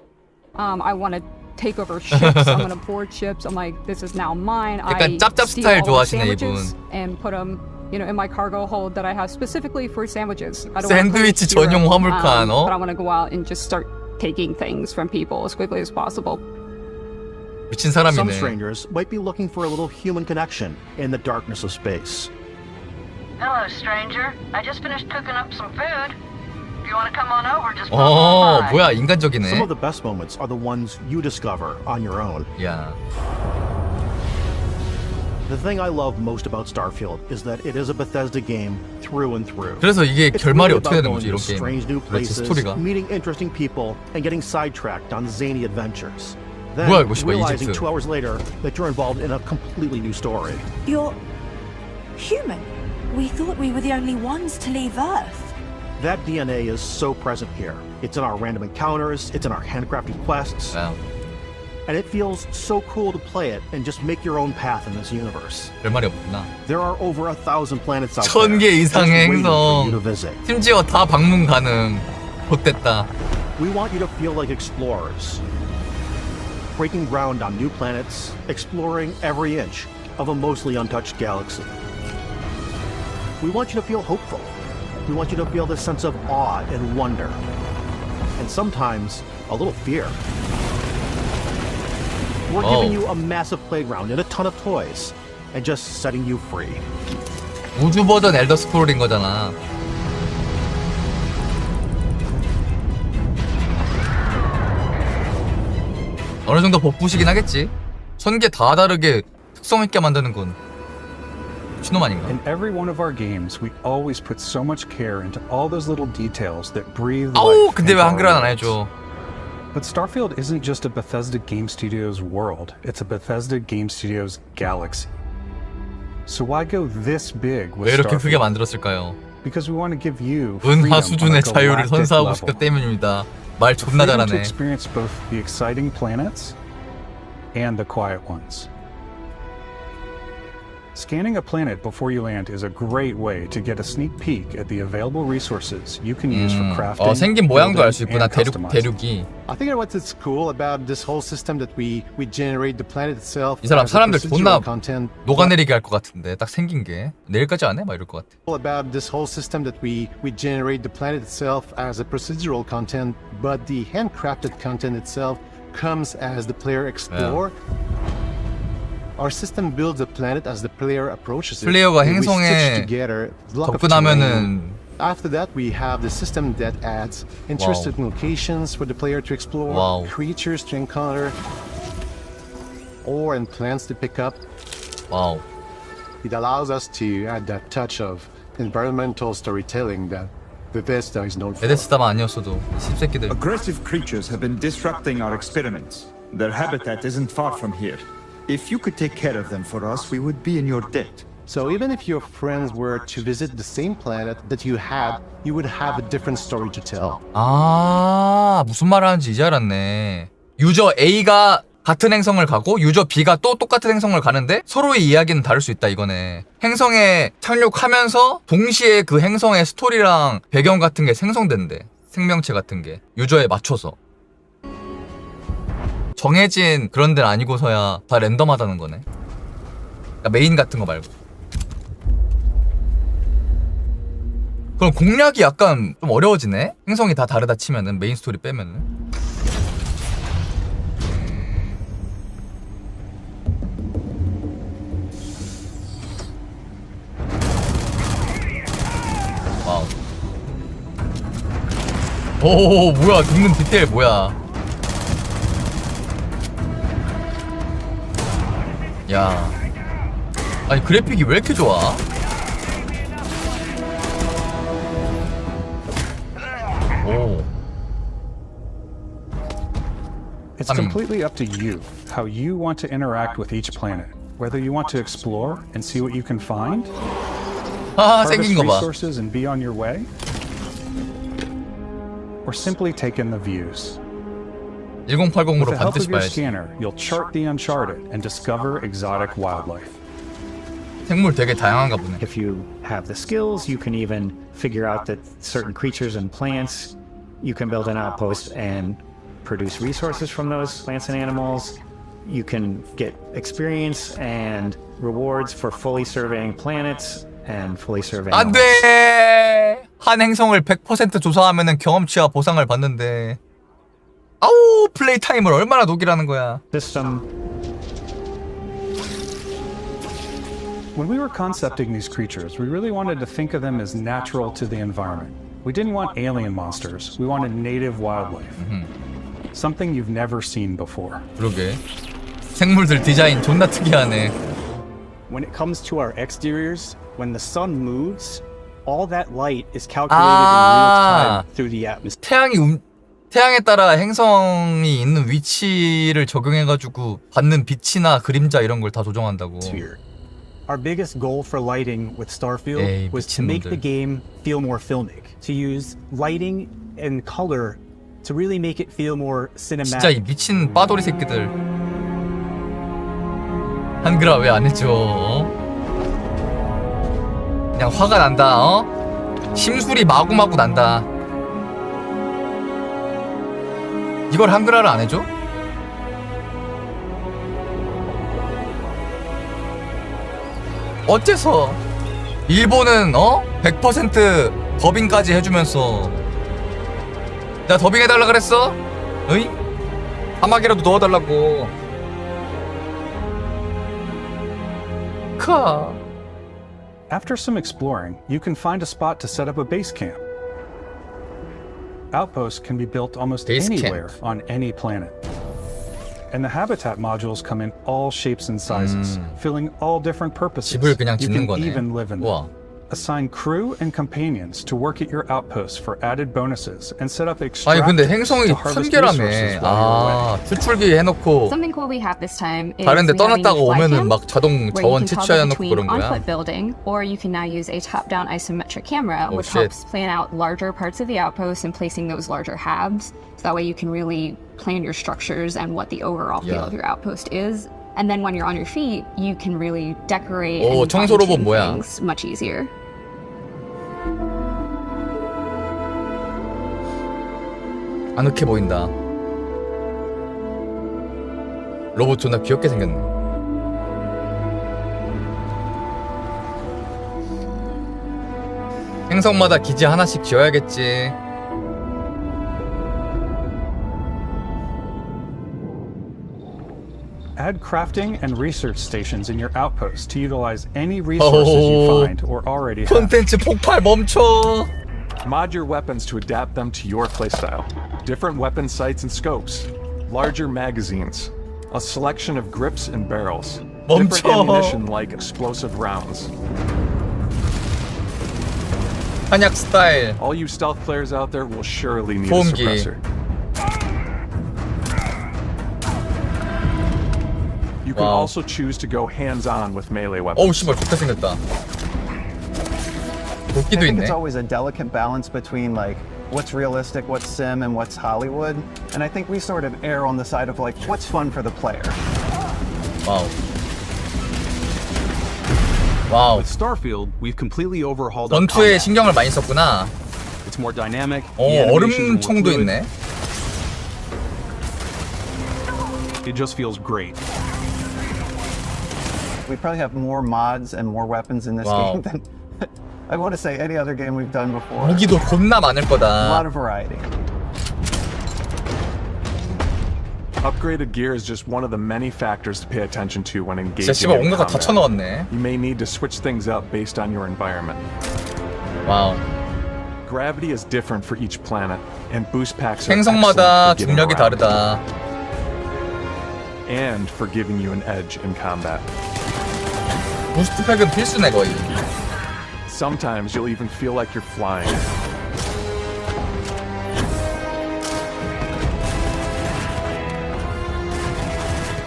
I want to take over ships. I'm going to board ships. I'm like, this is now mine. 약간 I 짭짭 steal 스타일 all the 좋아하시네, sandwiches 이분. and put them, in my cargo hold that I have specifically for sandwiches. I don't wanna 샌드위치 play hero, 전용 화물칸, but I want to go out and just start taking things from people as quickly as possible. 미친 Some 사람이네. strangers might be looking for a little human connection in the darkness of space. Hello, stranger. I just finished cooking up some food. If you want to come on over, just pop on by. 뭐야, 인간적이네. Some of the best moments are the ones you discover on your own. 야. The thing I love most about Starfield is that it is a Bethesda game through and through. 그래서 이게 It's 결말이 really 어떻게 about 되는 going 거지, to 이런 게임. strange new 그렇지, places, 스토리가. meeting interesting people, and getting sidetracked on zany adventures. Then, 뭐야, 이거 씨발, realizing 이집트. 2 hours later that you're involved in a completely new story. You're human. We thought we were the only ones to leave Earth. That DNA is so present here. It's in our random encounters, it's in our handcrafted quests. Wow. And it feels so cool to play it and just make your own path in this universe. 별말이 없구나. There are over 1,000 planets out there. 1000개 just 이상의 waiting for you to 행성. visit. 심지어 다 방문 가능. 못됐다. We want you to feel like explorers, breaking ground on new planets, exploring every inch of a mostly untouched galaxy. We want you to feel hopeful. We want you to feel this sense of awe and wonder, and sometimes a little fear. We're giving you a massive playground and a ton of toys, and just setting you free. 우주 버전 엘더 스크롤인 거잖아. 어느 정도 복부시긴 하겠지. 1000개 다 다르게 특성 있게 만드는 건 미친놈 아닌가? In every one of our games, we always put so much care into all those little details that breathe 아우, life 근데 into 왜 our 한글은 안 worlds. 해줘? But Starfield isn't just a Bethesda Game Studios world, it's a Bethesda Game Studios galaxy. So why go this big with 왜 이렇게 크게 Starfield? 만들었을까요? Because we want to give you freedom 은하 on a 수준의 자유를 galactic 선사하고 level. 싶기 때문입니다. 말 존나 Freedom to 잘하네. experience both the exciting planets and the quiet ones. Scanning a planet before you land is a great way to get a sneak peek at the available resources you can use for crafting. 생긴 모양도 알 수 있구나. building, and 대륙이. I think what's cool about this whole system that we generate the planet itself. 이 사람 as a 사람들 존나 procedural content. 녹아내리게 할 것 같은데 딱 생긴 게 내일까지 안 해? 막 이럴 것 같아. About this whole system that we generate the planet itself as a procedural content, but the handcrafted content itself comes as the player explore. Our system builds the planet as the player approaches it. 플레이어가 We stitch 행성에 together block of 접근하면은 terrain. After that, we have the system that adds interesting locations for the player to explore, creatures to encounter, ore and plants to pick up. Wow. It allows us to add that touch of environmental storytelling that Bethesda is known for. 베데스다만 아니었어도 씹새끼들. Aggressive creatures have been disrupting our experiments. Their habitat isn't far from here. If you could take care of them for us, we would be in your debt. So even if your friends were to visit the same planet that you had, you would have a different story to tell. 아, 무슨 말 하는지 이제 알았네. 유저 A가 같은 행성을 가고 유저 B가 또 똑같은 행성을 가는데 서로의 이야기는 다를 수 있다 이거네. 행성에 착륙하면서 동시에 그 행성의 스토리랑 배경 같은 게 생성된대. 생명체 같은 게 유저에 맞춰서. 정해진 그런 데는 아니고서야 다 랜덤하다는 거네. 그러니까 메인 같은 거 말고. 그럼 공략이 약간 좀 어려워지네? 행성이 다 다르다 치면은 메인 스토리 빼면은. 와우. 오, 뭐야, 죽는 디테일 뭐야. 야, 아니 그래픽이 왜 이렇게 좋아? 오. It's completely up to you how you want to interact with each planet. Whether you want to explore and see what you can find, 생긴 거 봐. resources and be on your way, or simply take in the views. 1080으로 With the help 반드시 of your 봐야지. scanner, you'll chart the uncharted and discover exotic wildlife. 생물 되게 다양한가 보네. If you have the skills, you can even figure out that certain creatures and plants, you can build an outpost and produce resources from those plants and animals. You can get experience and rewards for fully surveying planets and fully surveying 안 돼! 한 행성을 100% 조사하면은 경험치와 보상을 받는데. 아우, 플레이 타임을 얼마나 녹이라는 거야. System. When we were concepting these creatures, we really wanted to think of them as natural to the environment. We didn't want alien monsters. We wanted native wildlife. Something you've never seen before. 그러게. 생물들 디자인 존나 특이하네. When it comes to our exteriors, when the sun moves, all that light is calculated in real time through the atmosphere. 태양에 따라 행성이 있는 위치를 적용해가지고 받는 빛이나 그림자 이런 걸 다 조정한다고. Our biggest goal for lighting with Starfield was to make the game feel more filmic, to use lighting and color to really make it feel more cinematic. 진짜 이 미친 빠돌이 새끼들. 한글아 왜 안 해줘? 그냥 화가 난다. 어? 심술이 마구마구 난다. 이걸 한글화를 안 해줘? 어째서 일본은 100% 더빙까지 해주면서 나 더빙 해달라 그랬어? 어이? 사막이라도 넣어달라고. After some exploring, you can find a spot to set up a base camp. Outposts can be built almost anywhere on any planet. And the habitat modules come in all shapes and sizes, filling all different purposes. 집을 그냥 You 짓는 can 거네. even live in them. 우와. Assign crew and companions to work at your outposts for added bonuses and set up 아니 근데 extractors 행성이 to harvest 천 개라며. resources while you're away. 출출기 해놓고 Something cool we have this time is 다른데 we have a 떠났다가 new fly 오면은 cam, 막 자동 where you 자원 can toggle 채취해놓고 between 그런 거야. on-foot building, or you can now use a top-down isometric camera, Oh, which shit. helps plan out larger parts of the outpost and placing those larger halves. So that way you can really plan your structures and what the overall feel of your outpost is. And then when you're on your feet, you can really decorate 오, and 청소 로봇 fine-tune 뭐야? things much easier. 아늑해 보인다. 로봇 존나 귀엽게 생겼네. 행성마다 기지 하나씩 지어야겠지. Add crafting and research stations in your outposts to utilize any resources you find or already have. 콘텐츠 폭발 멈춰. Mod your weapons to adapt them to your playstyle. Different weapon sights and scopes, larger magazines, a selection of grips and barrels, different ammunition like explosive rounds. 한약 스타일. All you stealth players out there will surely need a 소음기. suppressor. You can also choose to go hands-on with melee weapons. 어우 씨발 좋게 생겼다. I 도끼도 think 있네. it's always a delicate balance between like what's realistic, what's sim, and what's Hollywood. And I think we sort of err on the side of like what's fun for the player. 와우. 와우. With Starfield, we've completely overhauled our 전투에 combat. 신경을 많이 썼구나. It's more dynamic. 얼음총도 있네. It just feels great. We probably have more mods and more weapons in this game than I want to say any other game we've done before. 무기도 겁나 많을 A 거다. lot of variety. Upgraded gear is just one of the many factors to pay attention to when engaging 진짜 씨발 in 온갖 거다 combat. 쳐넣었네. You may need to switch things up based on your environment. 와우. Gravity is different for each planet, and boost packs are 행성마다 excellent for getting 중력이 around. 다르다. And for giving you an edge in combat. 부스트 팩은 필수네 거의. Sometimes you'll even feel like you're flying.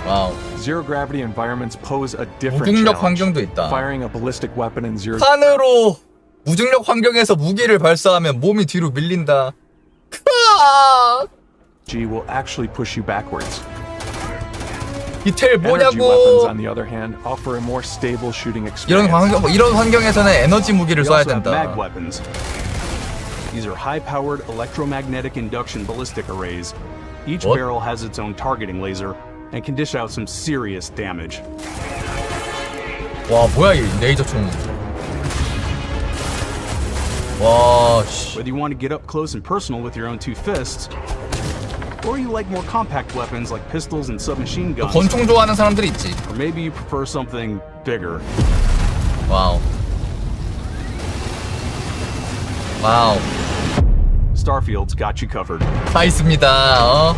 와우. Zero gravity environments pose a different 무중력 challenge. 환경도 있다. Firing a ballistic weapon in zero. 산으로 무중력 환경에서 무기를 발사하면 몸이 뒤로 밀린다. G will actually push you backwards. 디테일 Energy 뭐냐고. weapons, on the other hand, offer a more stable shooting experience. 이런 환경에서는 에너지 무기를 We 써야 also have 된다. mag weapons. These are high-powered electromagnetic induction ballistic arrays. Each What? barrel has its own targeting laser and can dish out some serious damage. 와 뭐야 이 레이저 총. 와 씨. Whether you want to get up close and personal with your own two fists, or you like more compact weapons like pistols and submachine guns, 권총 좋아하는 사람들이 있지. or maybe you prefer something bigger. 와우. 와우. Starfield's got you covered. 다 있습니다.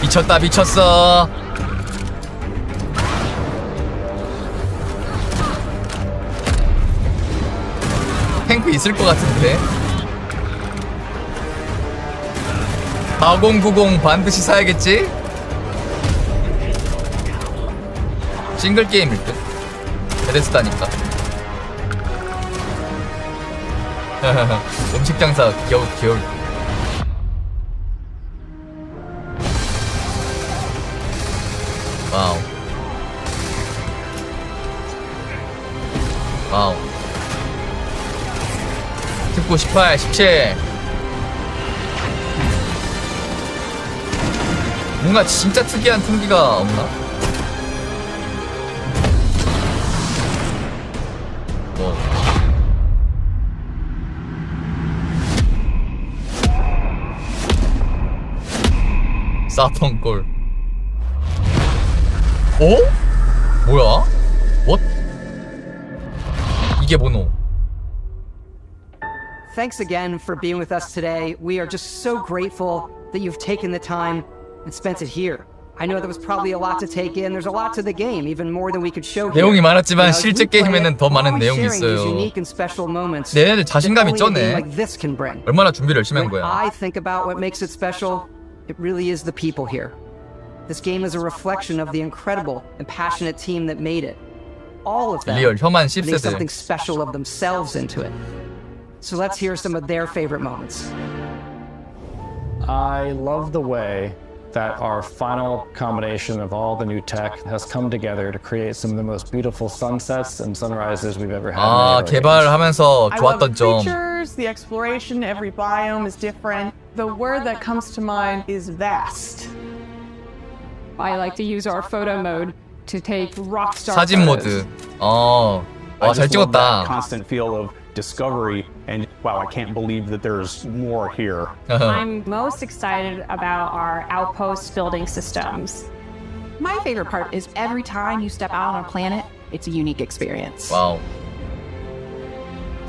미쳤다 미쳤어. 탱크 있을 것 같은데. 4090 반드시 사야겠지? 싱글 게임일 듯. 베데스다니까. 음식 장사 귀여울. 와우. 와우. 특구 18, 17. 뭔가 진짜 특이한 총기가 없나? 뭐. 사펑골. 어? 뭐야? What? 이게 뭐노? thanks again for being with us today. We are just so grateful that you've taken the time and spent it here. I know there was probably a lot to take in. There's a lot to the game, even more than we could show here. 내용이 많았지만 실제 게임에는 더 많은 내용이 있어요. 얘네들 자신감이 쩌네. 얼마나 준비를 열심히 한 거야. I think about what makes it special. It really is the people here. This game is a reflection of the incredible and passionate team that made it. All of them 리얼 혐한 putting 10세대. something special of themselves into it. So let's hear some of their favorite moments. I love the way that our final combination of all the new tech has come together to create some of the most beautiful sunsets and sunrises we've ever had. 아, 개발하면서 좋았던 점. Creatures, the exploration, every biome is different. The word that comes to mind is vast. I like to use our photo mode to take rockstar 사진 photos. 모드. 잘 찍었다. Constant feel of discovery and wow, I can't believe that there's more here. I'm most excited about our outpost building systems. My favorite part is every time you step out on a planet, it's a unique experience. Wow.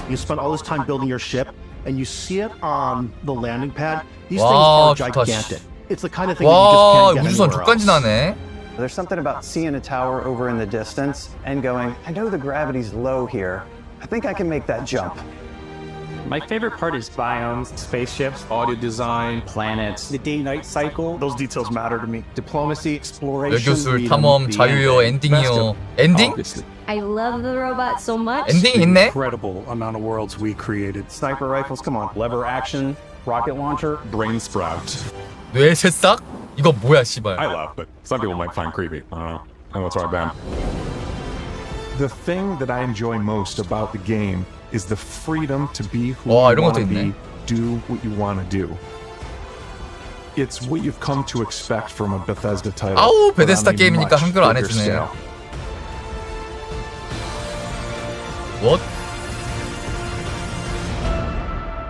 You spend all this time building your ship and you see it on the landing pad. These things are gigantic. It's the kind of thing that you just can't get 우주선 anywhere 족간지나네. There's something about seeing a tower over in the distance and going, I know the gravity's low here. I think I can make that jump. My favorite part is biomes, spaceships, audio design, planets, the day-night cycle. Those details matter to me. Diplomacy, exploration, 외교술, 탐험, 자유요, 엔딩이요. 엔딩? I love the robot so much. 엔딩이 있네? Incredible amount of worlds we created. Sniper rifles, come on. lever action, rocket launcher, brain sprout. 뇌 새싹? 이거 뭐야, 씨발. I laugh, but some people might find creepy. I don't know. I know it's right, Ben. The thing that I enjoy most about the game is the freedom to be who you want to be, do what you want to do. It's what you've come to expect from a Bethesda title. 아우, 베데스다 게임이니까 한글 안 해주네. What?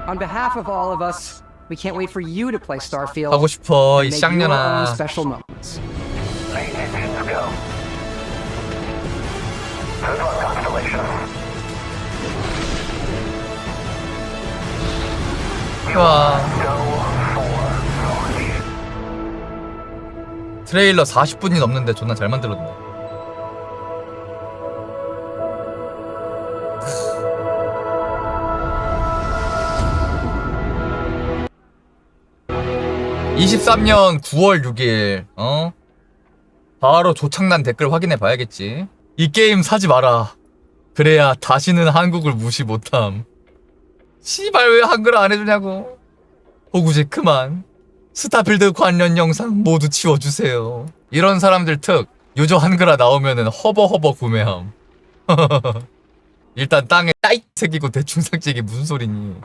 On behalf of all of us, we can't wait for you to play Starfield. 하고 싶어, 이 and make your own 쌍년아. special moments. 좋아. 트레일러 40분이 넘는데 존나 잘 만들었네. (23년 9월 6일) 바로 조창난 댓글 확인해 봐야겠지. 이 게임 사지 마라. 그래야 다시는 한국을 무시 못함. 씨발 왜 한글 안 해주냐고. 호구지 그만. 스타필드 관련 영상 모두 지워주세요. 이런 사람들 특 유저 한글화 나오면은 허버허버 구매함. 일단 땅에 따익 새기고 대충 삭제기 무슨 소리니.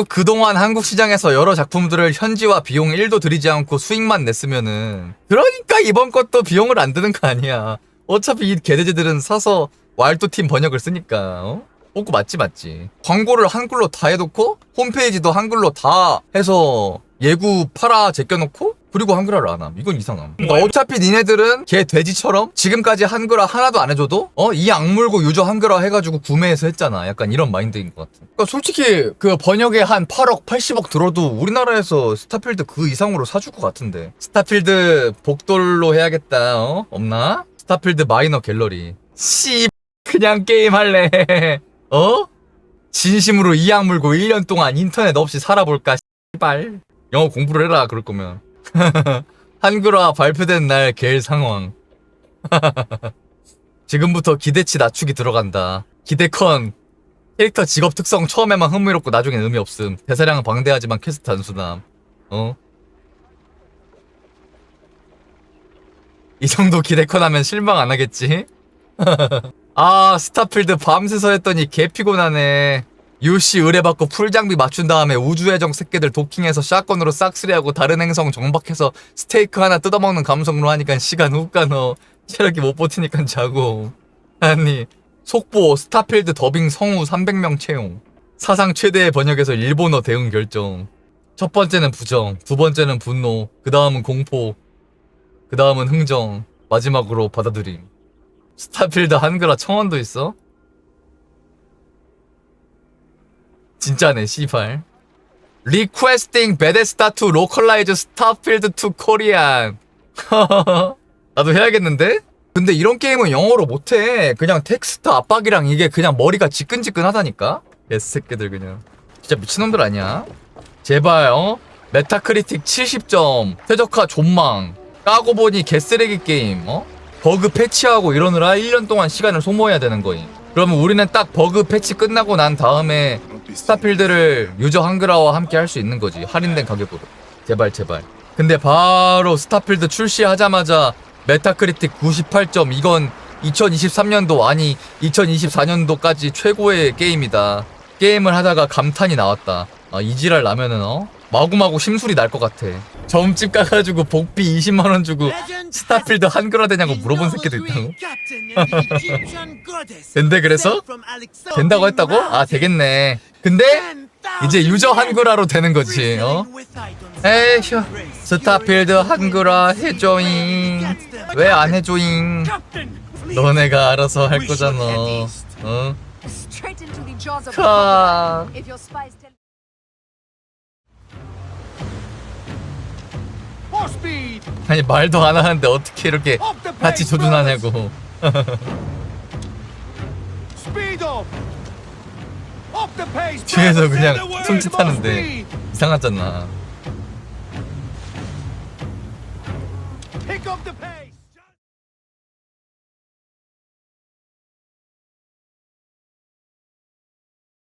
그동안 한국 시장에서 여러 작품들을 현지화 비용 1도 들이지 않고 수익만 냈으면은, 그러니까 이번 것도 비용을 안 드는 거 아니야. 어차피 이 개돼지들은 사서 왈도팀 번역을 쓰니까. 뽑고 맞지. 광고를 한글로 다 해놓고 홈페이지도 한글로 다 해서 예구 팔아 제껴놓고 그리고 한글화를 안 함. 이건 이상함. 그러니까 어차피 니네들은 개 돼지처럼 지금까지 한글화 하나도 안 해줘도 이 악물고 유저 한글화 해가지고 구매해서 했잖아. 약간 이런 마인드인 것 같아. 그러니까 솔직히 그 번역에 한 8억 80억 들어도 우리나라에서 스타필드 그 이상으로 사줄 것 같은데. 스타필드 복돌로 해야겠다. 없나? 스타필드 마이너 갤러리. 씨 그냥 게임 할래. 진심으로 이 악물고 1년 동안 인터넷 없이 살아볼까. 씨발 영어 공부를 해라 그럴 거면. 한글화 발표된 날 갤 상황. 지금부터 기대치 낮추기 들어간다. 기대컨 캐릭터 직업 특성 처음에만 흥미롭고 나중엔 의미 없음. 대사량은 방대하지만 퀘스트 단순함. 이 정도 기대컨 하면 실망 안 하겠지? 아 스타필드 밤새서 했더니 개 피곤하네. UC 의뢰받고 풀장비 맞춘 다음에 우주해적 새끼들 도킹해서 샷건으로 싹쓸이하고 다른 행성 정박해서 스테이크 하나 뜯어먹는 감성으로 하니까 시간 훅 가너. 체력이 못 버티니까 자고. 아니 속보 스타필드 더빙 성우 300명 채용. 사상 최대의 번역에서 일본어 대응 결정. 첫 번째는 부정, 두 번째는 분노, 그 다음은 공포, 그 다음은 흥정, 마지막으로 받아들임. 스타필드 한글화 청원도 있어? 진짜네 씨발. Requesting 베데스다 to localize 스타필드 to Korean. 나도 해야겠는데? 근데 이런 게임은 영어로 못해. 그냥 텍스트 압박이랑 이게 그냥 머리가 지끈지끈하다니까? 개새끼들 그냥 진짜 미친놈들 아니야? 제발 메타크리틱 70점 최적화 존망 까고 보니 개쓰레기 게임 버그 패치하고 이러느라 1년 동안 시간을 소모해야 되는 거임. 그러면 우리는 딱 버그 패치 끝나고 난 다음에 스타필드를 유저 한글화와 함께 할 수 있는 거지. 할인된 가격으로. 제발. 근데 바로 스타필드 출시하자마자 메타크리틱 98점. 이건 2023년도 아니 2024년도까지 최고의 게임이다. 게임을 하다가 감탄이 나왔다. 이지랄 나면은 마구마구 심술이 날 것 같아. 점집 가가지고 복비 20만원 주고 스타필드 한글화 되냐고 물어본 새끼도 있다고? 근데 그래서? 된다고 했다고? 아 되겠네. 근데 이제 유저 한글화로 되는 거지. 에휴 스타필드 한글화 해줘잉. 왜 안 해줘잉? 너네가 알아서 할 거잖아. 아니 말도 안 하는데 어떻게 이렇게 같이 조준하냐고. 뒤에서 그냥 손짓하는데 이상하잖아. Pick up the pace.